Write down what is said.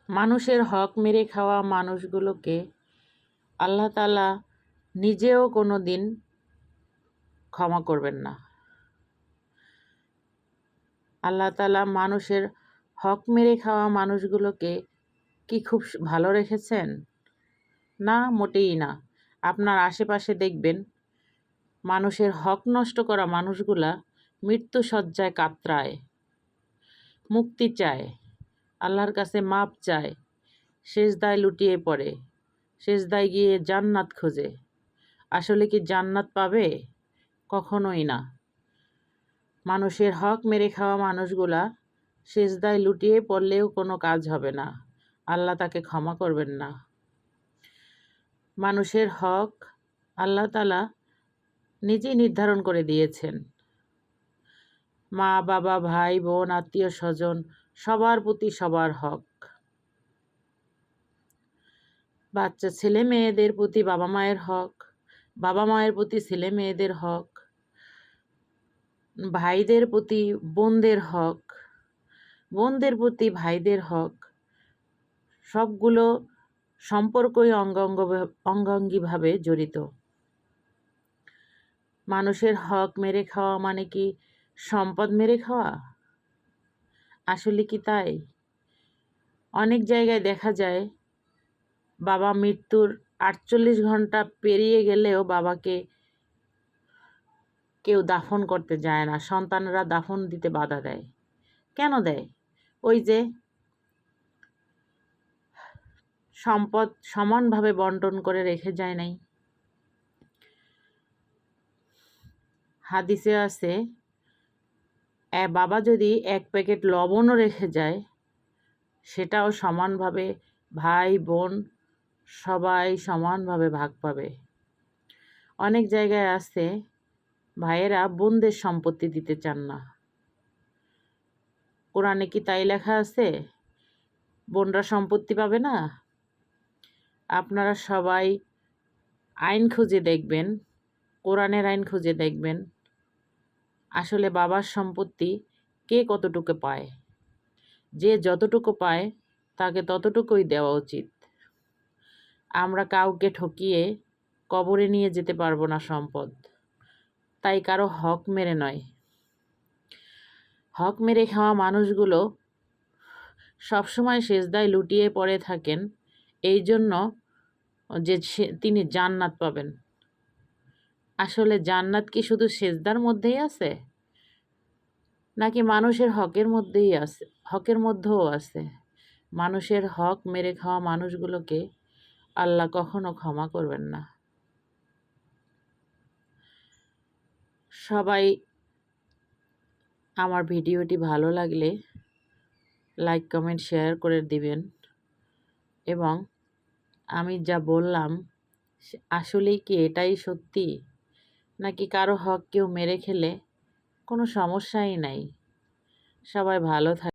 মানুষের হক মেরে খাওয়া মানুষগুলোকে আল্লাহ তাআলা নিজেও কোনো দিন ক্ষমা করবেন না। আল্লাহ তাআলা মানুষের হক মেরে খাওয়া মানুষগুলোকে কি খুব ভালো রেখেছেন? না, মোটেই না। আপনার আশেপাশে দেখবেন মানুষের হক নষ্ট করা মানুষগুলা মৃত্যুশয্যায় কাতরায়, মুক্তি চায়, আল্লাহর কাছে মাপ চায়, সেজদায় লুটিয়ে পড়ে, সেজদায় গিয়ে জান্নাত খোঁজে। আসলে কি জান্নাত পাবে? কখনোই না। মানুষের হক মেরে খাওয়া মানুষগুলা সেজদায় লুটিয়ে পড়লেও কোনো কাজ হবে না, আল্লাহ তাকে ক্ষমা করবেন না। মানুষের হক আল্লাহ তাআলা নিজেই নির্ধারণ করে দিয়েছেন। মা বাবা, ভাই বোন, আত্মীয় স্বজন সবার প্রতি সবার হক। বাচ্চা ছেলে মেয়েদের প্রতি বাবা মায়ের হক, বাবা মায়ের প্রতি ছেলে মেয়েদের হক, ভাইদের প্রতি বোনদের হক, বোনদের প্রতি ভাইদের হক। সবগুলো সম্পর্কই অঙ্গাঙ্গিভাবে জড়িত। মানুষের হক মেরে খাওয়া মানে কি সম্পদ মেরে খাওয়া? আসলে কি তাই? অনেক জায়গায় দেখা যায় বাবা মৃত্যুর ৪৮ ঘন্টা পেরিয়ে গেলেও বাবাকে কেউ দাফন করতে যায় না, সন্তানরা দাফন দিতে বাধা দেয়। কেন দেয়? ওই যে সম্পদ সমানভাবে বন্টন করে রেখে যায় নাই। হাদিসে আছে বাবা যদি ১ প্যাকেট লবণও রেখে যায় সেটাও সমানভাবে ভাই বোন সবাই সমানভাবে ভাগ পাবে। অনেক জায়গায় আছে ভাইয়েরা বোনদের সম্পত্তি দিতে চান না। কোরআনে কি তাই লেখা আছে? বোনরা সম্পত্তি পাবে না? আপনারা সবাই আইন খুঁজে দেখবেন, কোরআনের আইন খুঁজে দেখবেন আসলে বাবার সম্পত্তি কে কতটুকু পায়। যে যতটুকু পায় তাকে ততটুকুই দেওয়া উচিত। আমরা কাউকে ঠকিয়ে কবরে নিয়ে যেতে পারবো না সম্পদ, তাই কারো হক মেরে নয়। হক মেরে খাওয়া মানুষগুলো সবসময় সেজদায় লুটিয়ে পড়ে থাকেন এই জন্য যে তিনি জান্নাত পাবেন। আসলে জান্নাত কি শুধু সেজদার মধ্যেই আছে, নাকি মানুষের হকের মধ্যেই আছে? হকের মধ্যেও আছে। মানুষের হক মেরে খাওয়া মানুষগুলোকে আল্লাহ কখনো ক্ষমা করবেন না। সবাই আমার ভিডিওটি ভালো লাগলে লাইক কমেন্ট শেয়ার করে দিবেন এবং আমি যা বললাম আসলেই কি এটাই সত্যি, নাকি কারো হক কেউ মেরে খেলে কোনো সমস্যাই নাই। সবাই ভালো থাকে।